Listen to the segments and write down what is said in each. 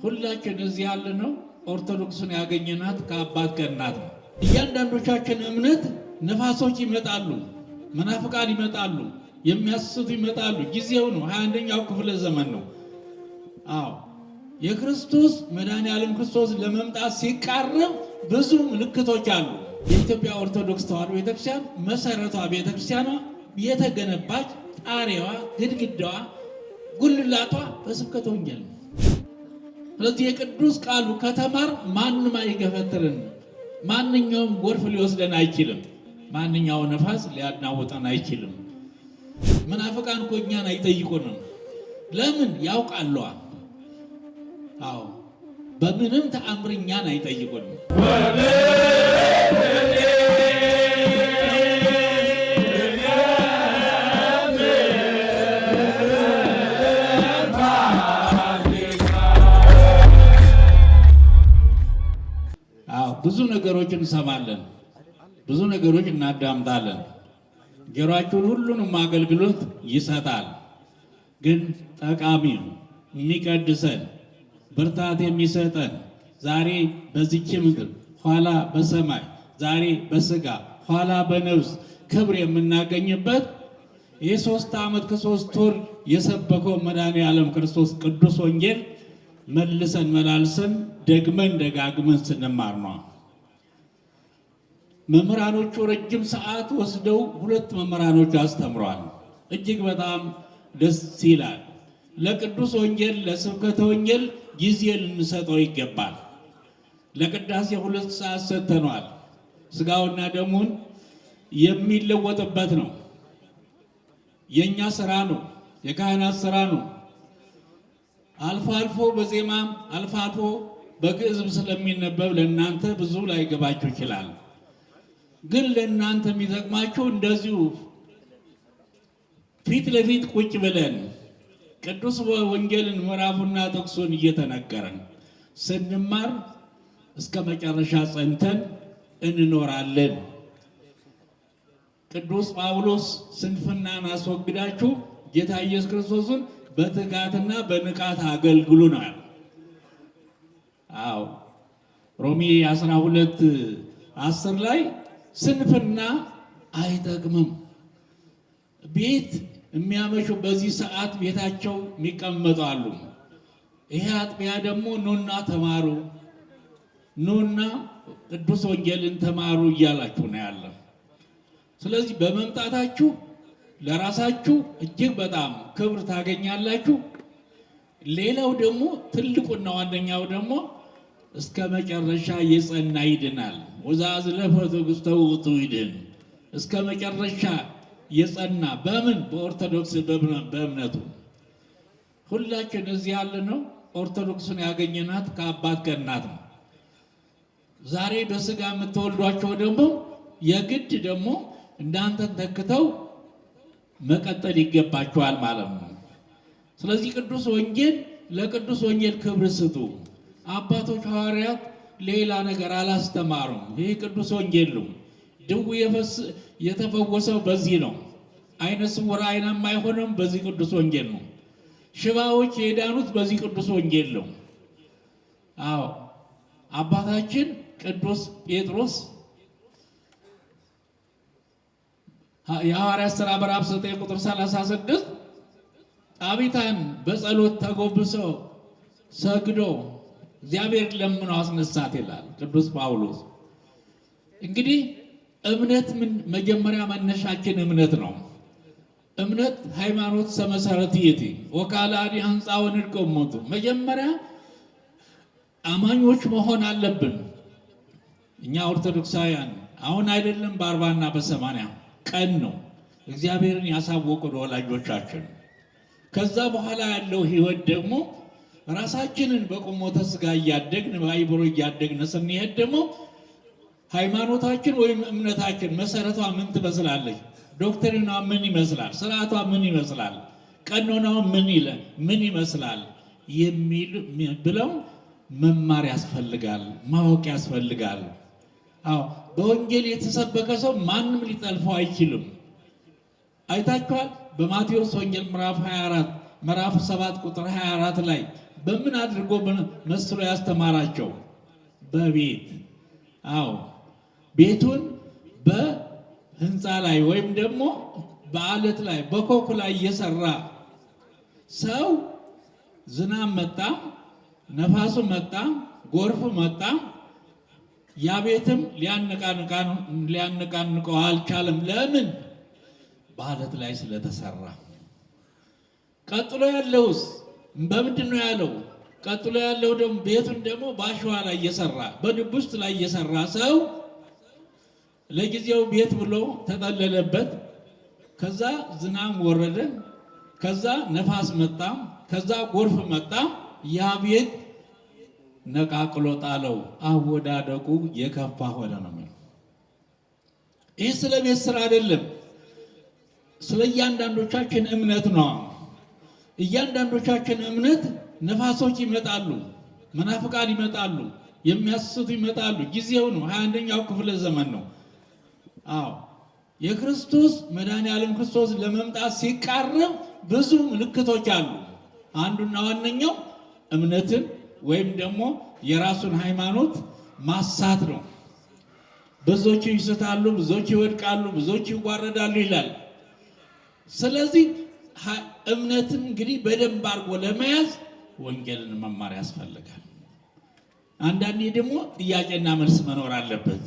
ሁላችን እዚህ ያለነው ኦርቶዶክስን ያገኘናት ከአባት ከእናት ነው። እያንዳንዶቻችን እምነት ነፋሶች ይመጣሉ፣ መናፍቃን ይመጣሉ፣ የሚያስቱ ይመጣሉ። ጊዜው ነው፣ 21ኛው ክፍለ ዘመን ነው። አዎ የክርስቶስ መድኃኔዓለም ክርስቶስ ለመምጣት ሲቃረብ ብዙ ምልክቶች አሉ። የኢትዮጵያ ኦርቶዶክስ ተዋሕዶ ቤተክርስቲያን መሰረቷ ቤተክርስቲያኗ የተገነባች ጣሪያዋ፣ ግድግዳዋ፣ ጉልላቷ በስብከተ ወንጌል ነው። ስለዚህ የቅዱስ ቃሉ ከተማር ማንም አይገፈትርን፣ ማንኛውም ጎርፍ ሊወስደን አይችልም፣ ማንኛውም ነፋስ ሊያናውጠን አይችልም። መናፍቃን እኮ እኛን አይጠይቁንም። ለምን? ያውቃሉ። አዎ በምንም ተአምር እኛን አይጠይቁንም። ብዙ ነገሮች እንሰማለን፣ ብዙ ነገሮች እናዳምጣለን። ጆሮአችን ሁሉንም አገልግሎት ይሰጣል። ግን ጠቃሚው የሚቀድሰን ብርታት የሚሰጠን ዛሬ በዚች ምድር ኋላ በሰማይ ዛሬ በስጋ ኋላ በነፍስ ክብር የምናገኝበት የ3 ዓመት ከ3 ወር የሰበከው መድኃኔዓለም ክርስቶስ ቅዱስ ወንጌል መልሰን መላልሰን ደግመን ደጋግመን ስንማር ነው። መምህራኖቹ ረጅም ሰዓት ወስደው 2 መምህራኖች አስተምረዋል። እጅግ በጣም ደስ ይላል። ለቅዱስ ወንጌል ለስብከተ ወንጌል ጊዜ ልንሰጠው ይገባል። ለቅዳሴ 2 ሰዓት ሰጥተነዋል። ስጋውና ደሙን የሚለወጥበት ነው። የኛ ስራ ነው፣ የካህናት ስራ ነው። አልፎ አልፎ በዜማም አልፎ አልፎ በግዕዝም ስለሚነበብ ለእናንተ ብዙ ላይገባችሁ ይችላል። ግን ለእናንተ የሚጠቅማችሁ እንደዚሁ ፊት ለፊት ቁጭ ብለን ቅዱስ ወንጌልን ምዕራፉና ጥቅሱን እየተነገረን ስንማር እስከ መጨረሻ ጸንተን እንኖራለን። ቅዱስ ጳውሎስ ስንፍናን አስወግዳችሁ ጌታ ኢየሱስ ክርስቶስን በትጋትና በንቃት አገልግሉ ነው ያለው። አዎ ሮሜ 12:10 ላይ ስንፍና አይጠቅምም። ቤት የሚያመሹ በዚህ ሰዓት ቤታቸው የሚቀመጡ አሉ። ይሄ አጥቢያ ደግሞ ኑና ተማሩ፣ ኑና ቅዱስ ወንጌልን ተማሩ እያላችሁ ነው ያለ። ስለዚህ በመምጣታችሁ ለራሳችሁ እጅግ በጣም ክብር ታገኛላችሁ። ሌላው ደግሞ ትልቁና ዋነኛው ደግሞ እስከ መጨረሻ የጸና ይድናል። ወዛዝለፈ ትዕግሥተ ውእቱ ይድን። እስከ መጨረሻ የጸና በምን? በኦርቶዶክስ በእምነቱ። ሁላችን እዚህ ያለነው ኦርቶዶክስን ያገኘናት ከአባት ከእናት ነው። ዛሬ በስጋ የምትወልዷቸው ደግሞ የግድ ደግሞ እናንተን ተክተው መቀጠል ይገባቸዋል ማለት ነው። ስለዚህ ቅዱስ ወንጌል ለቅዱስ ወንጌል ክብር ስጡ። አባቶች ሐዋርያት ሌላ ነገር አላስተማሩም። ይህ ቅዱስ ወንጌል ነው። ድውይ የተፈወሰው በዚህ ነው። አይነ ስውር አይናማ አይሆንም በዚህ ቅዱስ ወንጌል ነው። ሽባዎች የዳኑት በዚህ ቅዱስ ወንጌል ነው። አዎ አባታችን ቅዱስ ጴጥሮስ የሐዋርያት ሥራ ምዕራፍ 9 ቁጥር 36 ጣቢታን በጸሎት ተጎብሶ ሰግዶ እግዚአብሔር ለምኖ አስነሳት ይላል ቅዱስ ጳውሎስ። እንግዲህ እምነት መጀመሪያ መነሻችን እምነት ነው። እምነት ሃይማኖት ሰመሰረት ይእቲ ወካልአዲ ህንፃ ወንድቆሞቱ። መጀመሪያ አማኞች መሆን አለብን። እኛ ኦርቶዶክሳውያን አሁን አይደለም በ40 እና በ80 ቀን ነው እግዚአብሔርን ያሳወቁን ወላጆቻችን። ከዛ በኋላ ያለው ህይወት ደግሞ ራሳችንን በቁሞተ ስጋ እያደግን በአይምሮ እያደግን ስንሄድ ደግሞ ሃይማኖታችን ወይም እምነታችን መሰረቷ ምን ትመስላለች? ዶክትሪኗ ምን ይመስላል? ስርዓቷ ምን ይመስላል? ቀኖናው ምን ይመስላል? የሚል ብለው መማር ያስፈልጋል፣ ማወቅ ያስፈልጋል። አዎ በወንጌል የተሰበከ ሰው ማንም ሊጠልፈው አይችልም። አይታችኋል። በማቴዎስ ወንጌል ምዕራፍ 24 ምዕራፍ 7 ቁጥር 24 ላይ በምን አድርጎ መስሎ ያስተማራቸው? በቤት። አዎ ቤቱን በህንፃ ላይ ወይም ደግሞ በአለት ላይ በኮኩ ላይ እየሰራ ሰው ዝናብ መጣ፣ ነፋሱ መጣ፣ ጎርፍ መጣ፣ ያ ቤትም ሊያነቃንቀው አልቻለም። ለምን? በአለት ላይ ስለተሰራ። ቀጥሎ ያለውስ በምንድን ነው ያለው? ቀጥሎ ያለው ደግሞ ቤቱን ደግሞ በአሸዋ ላይ እየሰራ በድቡስት ላይ እየሰራ ሰው ለጊዜው ቤት ብሎ ተጠለለበት። ከዛ ዝናብ ወረደ፣ ከዛ ነፋስ መጣ፣ ከዛ ጎርፍ መጣ። ያ ቤት ነቃቅሎ ጣለው። አወዳደቁ የከፋ ሆነ ነው የሚለው። ይህ ስለ ቤት ስራ አይደለም፣ ስለ እያንዳንዶቻችን እምነት ነው። እያንዳንዶቻችን እምነት ነፋሶች ይመጣሉ፣ መናፍቃን ይመጣሉ፣ የሚያስቱ ይመጣሉ። ጊዜው ነው፣ 21ኛው ክፍለ ዘመን ነው። አዎ የክርስቶስ መድኃኔዓለም ክርስቶስ ለመምጣት ሲቃረብ ብዙ ምልክቶች አሉ። አንዱና ዋነኛው እምነትን ወይም ደግሞ የራሱን ሃይማኖት ማሳት ነው። ብዙዎች ይስታሉ፣ ብዙዎች ይወድቃሉ፣ ብዙዎች ይዋረዳሉ ይላል። ስለዚህ እምነትን እንግዲህ በደንብ አድርጎ ለመያዝ ወንጌልን መማር ያስፈልጋል። አንዳንዴ ደግሞ ጥያቄና መልስ መኖር አለበት።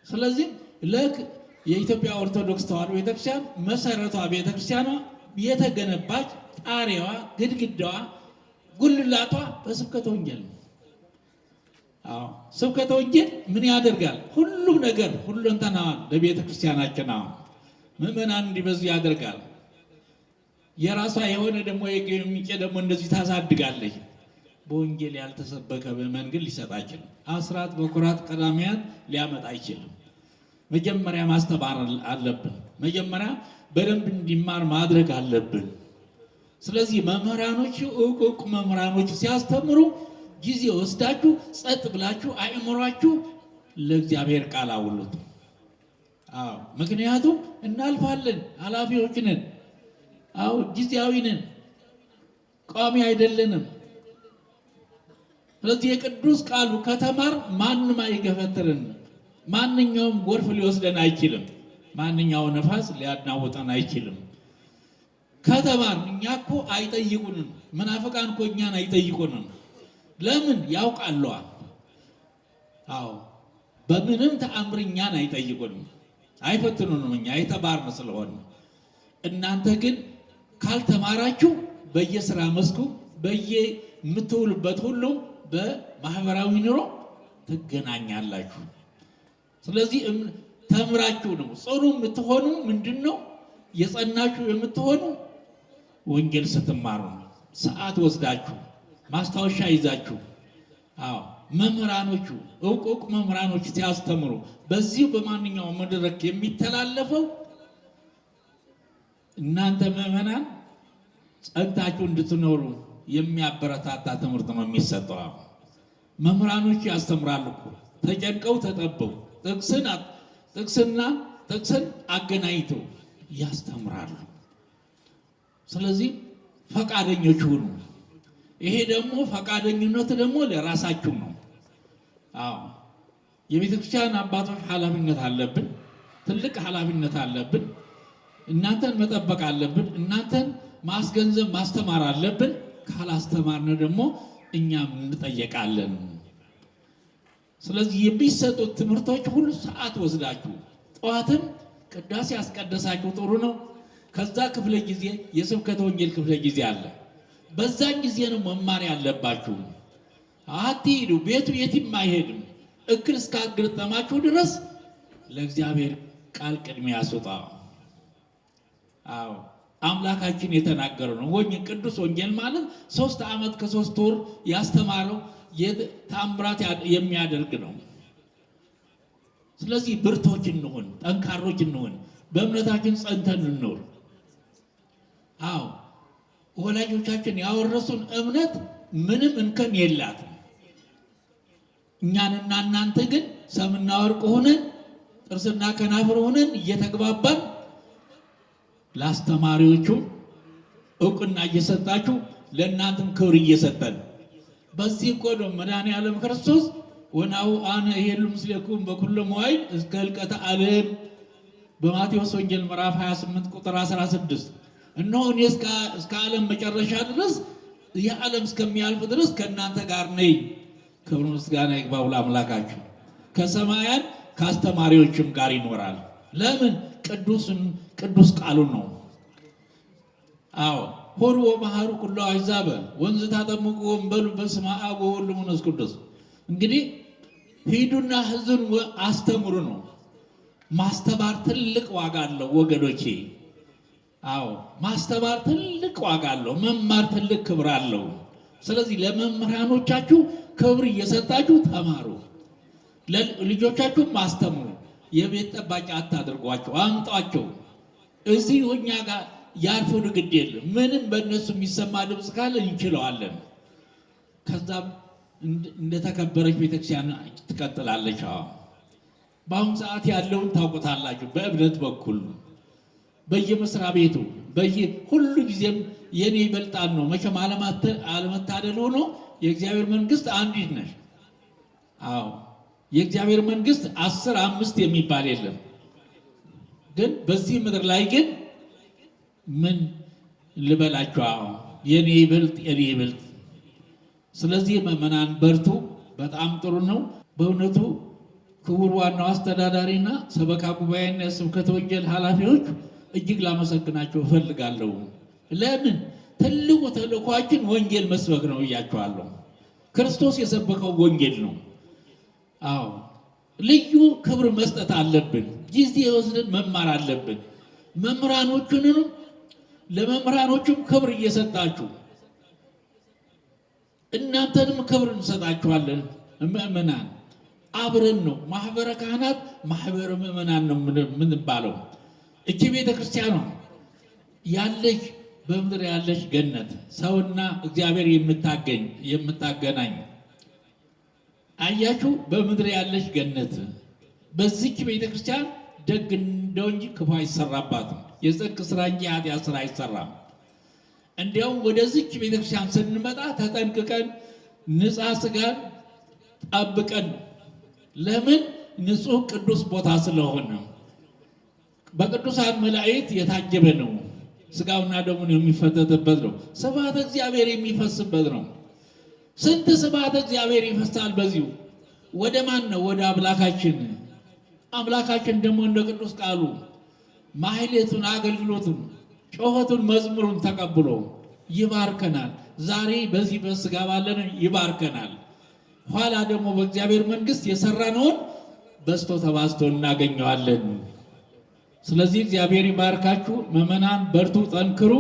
ስለዚህ የኢትዮጵያ ኦርቶዶክስ ተዋሕዶ ቤተክርስቲያን መሰረቷ ቤተክርስቲያኗ የተገነባች ጣሪያዋ፣ ግድግዳዋ፣ ጉልላቷ በስብከተ ወንጌል ነው። አዎ ስብከተ ወንጌል ምን ያደርጋል? ሁሉም ነገር ሁለንተናዋን ለቤተ ክርስቲያናችን ምእመናን እንዲበዙ ያደርጋል። የራሷ የሆነ ደግሞ የሚቄ ደግሞ እንደዚህ ታሳድጋለች። በወንጌል ያልተሰበከ ምእመን ግን ሊሰጥ አይችልም። አስራት በኩራት ቀዳሚያት ሊያመጣ አይችልም። መጀመሪያ ማስተማር አለብን። መጀመሪያ በደንብ እንዲማር ማድረግ አለብን። ስለዚህ መምህራኖች እውቅ መምህራኖች ሲያስተምሩ ጊዜ ወስዳችሁ ጸጥ ብላችሁ አእምሯችሁ ለእግዚአብሔር ቃል አውሉት። አዎ ምክንያቱም እናልፋለን፣ ኃላፊዎች ነን። አዎ ጊዜያዊ ነን፣ ቋሚ አይደለንም። ስለዚህ የቅዱስ ቃሉ ከተማር ማንም አይገፈትርንም። ማንኛውም ጎርፍ ሊወስደን አይችልም። ማንኛው ነፋስ ሊያናውጠን አይችልም። ከተማር እኛ እኮ አይጠይቁንም። መናፍቃን እኮ እኛን አይጠይቁንም። ለምን? ያውቃሉ። አዎ በምንም ተአምር እኛን አይጠይቁንም፣ አይፈትኑንም። እኛ የተማርን ስለሆነ። እናንተ ግን ካልተማራችሁ በየስራ መስኩ በየምትውሉበት ሁሉ በማህበራዊ ኑሮ ትገናኛላችሁ። ስለዚህ ተምራችሁ ነው ጽኑ የምትሆኑ። ምንድነው የጸናችሁ የምትሆኑ? ወንጌል ስትማሩ ነው። ሰዓት ወስዳችሁ ማስታወሻ ይዛችሁ። አዎ መምህራኖቹ እውቅ መምህራኖች ሲያስተምሩ በዚህ በማንኛውም መድረክ የሚተላለፈው እናንተ ምዕመናን ጸንታችሁ እንድትኖሩ የሚያበረታታ ትምህርት ነው የሚሰጠው። መምህራኖች ያስተምራሉ እኮ ተጨንቀው ተጠበው ጥቅስን አገናኝተው ያስተምራሉ። ስለዚህ ፈቃደኞች ሁኑ። ይሄ ደግሞ ፈቃደኝነት ደግሞ ለራሳችሁ ነው። አዎ የቤተክርስቲያን አባቶች ኃላፊነት አለብን፣ ትልቅ ኃላፊነት አለብን። እናንተን መጠበቅ አለብን። እናንተን ማስገንዘብ ማስተማር አለብን። ካላስተማርን ደግሞ እኛም እንጠየቃለን። ስለዚህ የሚሰጡት ትምህርቶች ሁሉ ሰዓት ወስዳችሁ ጠዋትም ቅዳሴ ያስቀደሳችሁ ጥሩ ነው። ከዛ ክፍለ ጊዜ የስብከተ ወንጌል ክፍለ ጊዜ አለ። በዛን ጊዜ ነው መማር ያለባችሁ። አትሂዱ፣ ቤቱ የትም አይሄድም። እክል እስካገጠማችሁ ድረስ ለእግዚአብሔር ቃል ቅድሚያ ስጡ። አዎ አምላካችን የተናገረው ነው። ቅዱስ ወንጌል ማለት 3 ዓመት ከ3 ወር ያስተማረው ተአምራት የሚያደርግ ነው። ስለዚህ ብርቶች እንሆን፣ ጠንካሮች እንሆን፣ በእምነታችን ጸንተን እንኖር። አዎ ወላጆቻችን ያወረሱን እምነት ምንም እንከን የላትም። እኛንና እናንተ ግን ሰምና ወርቅ ሆነን ጥርስና ከናፍር ሆነን እየተግባባን ለአስተማሪዎቹ እውቅና እየሰጣችሁ ለእናንተም ክብር እየሰጠን በዚህ እኮ ነው መድኃኔዓለም ክርስቶስ ወናሁ አነ እሄሉ ምስሌኩም በኩሉ መዋዕል እስከ ሕልቀተ ዓለም በማቴዎስ ወንጌል ምዕራፍ 28 ቁጥር 16 እነሆ እኔ እስከ ዓለም መጨረሻ ድረስ የዓለም እስከሚያልፍ ድረስ ከእናንተ ጋር ነኝ። ክብር ምስጋና ይግባው ለአምላካችን። ከሰማያን ከአስተማሪዎችም ጋር ይኖራል። ለምን? ቅዱስ ቃሉ ነው። አዎ ሆሩ ወመሃሩ ኩሉ አሕዛበ ወንዝ ታጠምቁ ወንበሉ በስመ አብ ወወልድ ወመንፈስ ቅዱስ። እንግዲህ ሂዱና ሕዝብን አስተምሩ ነው። ማስተማር ትልቅ ዋጋ አለው ወገኖቼ። አዎ ማስተማር ትልቅ ዋጋ አለው። መማር ትልቅ ክብር አለው። ስለዚህ ለመምህራኖቻችሁ ክብር እየሰጣችሁ ተማሩ። ልጆቻችሁም አስተምሩ። የቤት ጠባቂ አታድርጓቸው፣ አምጧቸው። እዚህ እኛ ጋር ያርፉን ግድ የለም። ምንም በእነሱ የሚሰማ ድምፅ ካለ እንችለዋለን። ከዛም እንደተከበረች ቤተክርስቲያን ትቀጥላለች። በአሁኑ ሰዓት ያለውን ታውቁታላችሁ። በእምነት በኩል በየመስሪያ ቤቱ ሁሉ ጊዜም የኔ ይበልጣል ነው። መቼም አለመታደል ሆኖ የእግዚአብሔር መንግስት አንዲት ነች። አዎ የእግዚአብሔር መንግስት 10-5 የሚባል የለም። ግን በዚህ ምድር ላይ ግን ምን ልበላችሁ? የኔ ይበልጥ። ስለዚህ ምዕመናን በርቱ። በጣም ጥሩ ነው በእውነቱ። ክቡር ዋናው አስተዳዳሪና ሰበካ ጉባኤና የስብከተ ወንጌል ኃላፊዎች እጅግ ላመሰግናቸው እፈልጋለሁ። ለምን? ትልቁ ተልእኳችን ወንጌል መስበክ ነው ብያችኋለሁ። ክርስቶስ የሰበከው ወንጌል ነው። አዎ ልዩ ክብር መስጠት አለብን። ጊዜ ወስደን መማር አለብን። ለመምህራኖቹም ክብር እየሰጣችሁ እናንተንም ክብር እንሰጣችኋለን። ምእመናን አብረን ነው። ማህበረ ካህናት ማህበረ ምእመናን ነው የምንባለው። እቺ ቤተ ክርስቲያኗ ያለች በምድር ያለች ገነት፣ ሰውና እግዚአብሔር የምታገናኝ አያችሁ። በምድር ያለች ገነት በዚች ቤተ ክርስቲያን ደግ እንደው እንጂ ክፉ አይሰራባትም። የጽድቅ ስራ እንጂ ኃጢአት ስራ አይሰራም። እንዲያውም ወደዚች ቤተ ክርስቲያን ስንመጣ ተጠንቅቀን ንጽሐ ሥጋን ጠብቀን። ለምን? ንጹሕ ቅዱስ ቦታ ስለሆነ በቅዱሳን መላእክት የታጀበ ነው። ሥጋውና ደሙን የሚፈተትበት ነው። ስብሐተ እግዚአብሔር የሚፈስበት ነው። ስንት ስብሐተ እግዚአብሔር ይፈሳል በዚሁ። ወደ ማን ነው? ወደ አምላካችን። አምላካችን ደግሞ እንደ ቅዱስ ቃሉ ማህሌቱን፣ አገልግሎቱን፣ ጮኸቱን፣ መዝሙሩን ተቀብሎ ይባርከናል። ዛሬ በዚህ በሥጋ ባለን ይባርከናል። ኋላ ደግሞ በእግዚአብሔር መንግሥት የሰራነውን በስቶ ተባዝቶ እናገኘዋለን። ስለዚህ እግዚአብሔር ይባርካችሁ። ምዕመናን በርቱ፣ ጠንክሩ።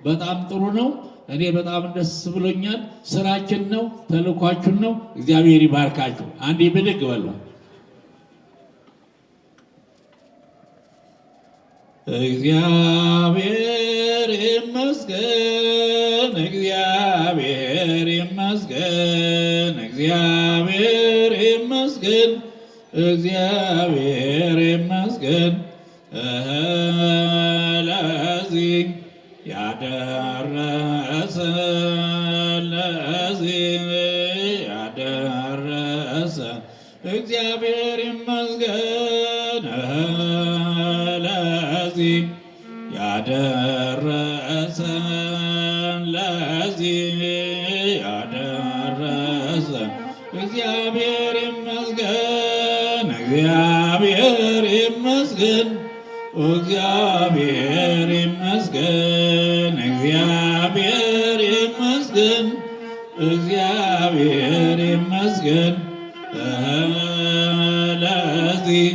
በጣም ጥሩ ነው። እኔ በጣም ደስ ብሎኛል። ስራችን ነው፣ ተልኳችን ነው። እግዚአብሔር ይባርካችሁ። አንዴ ብድግ በሉ። እግዚአብሔር ይመስገን፣ እግዚአብሔር ይመስገን፣ እግዚአብሔር ይመስገን፣ እግዚአብሔር ይመስገን ለዚህ ያደረሰን፣ ለዚህ ያደረሰን እግዚአብሔር ይመስገን ለዚህ ያደረሰን፣ ለዚህ ያደረሰን እግዚአብሔር ይመስገን፣ እግዚአብሔር ይመስገን፣ እግዚአብሔር ይመስገን፣ እግዚአብሔር ይመስገን፣ እግዚአብሔር ይመስገን ለዚህ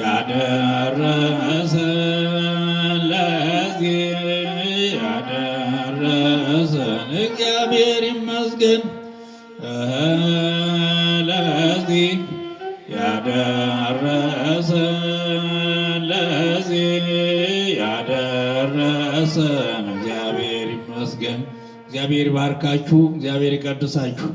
ያደረሰን፣ ለዚህ ያደረሰን እግዚአብሔር ይመስገን ለዚህ ያደረሰን፣ ለዚህ ያደረሰን እግዚአብሔር ይመስገን። እግዚአብሔር ይባርካችሁ። እግዚአብሔር ይቀድሳችሁ።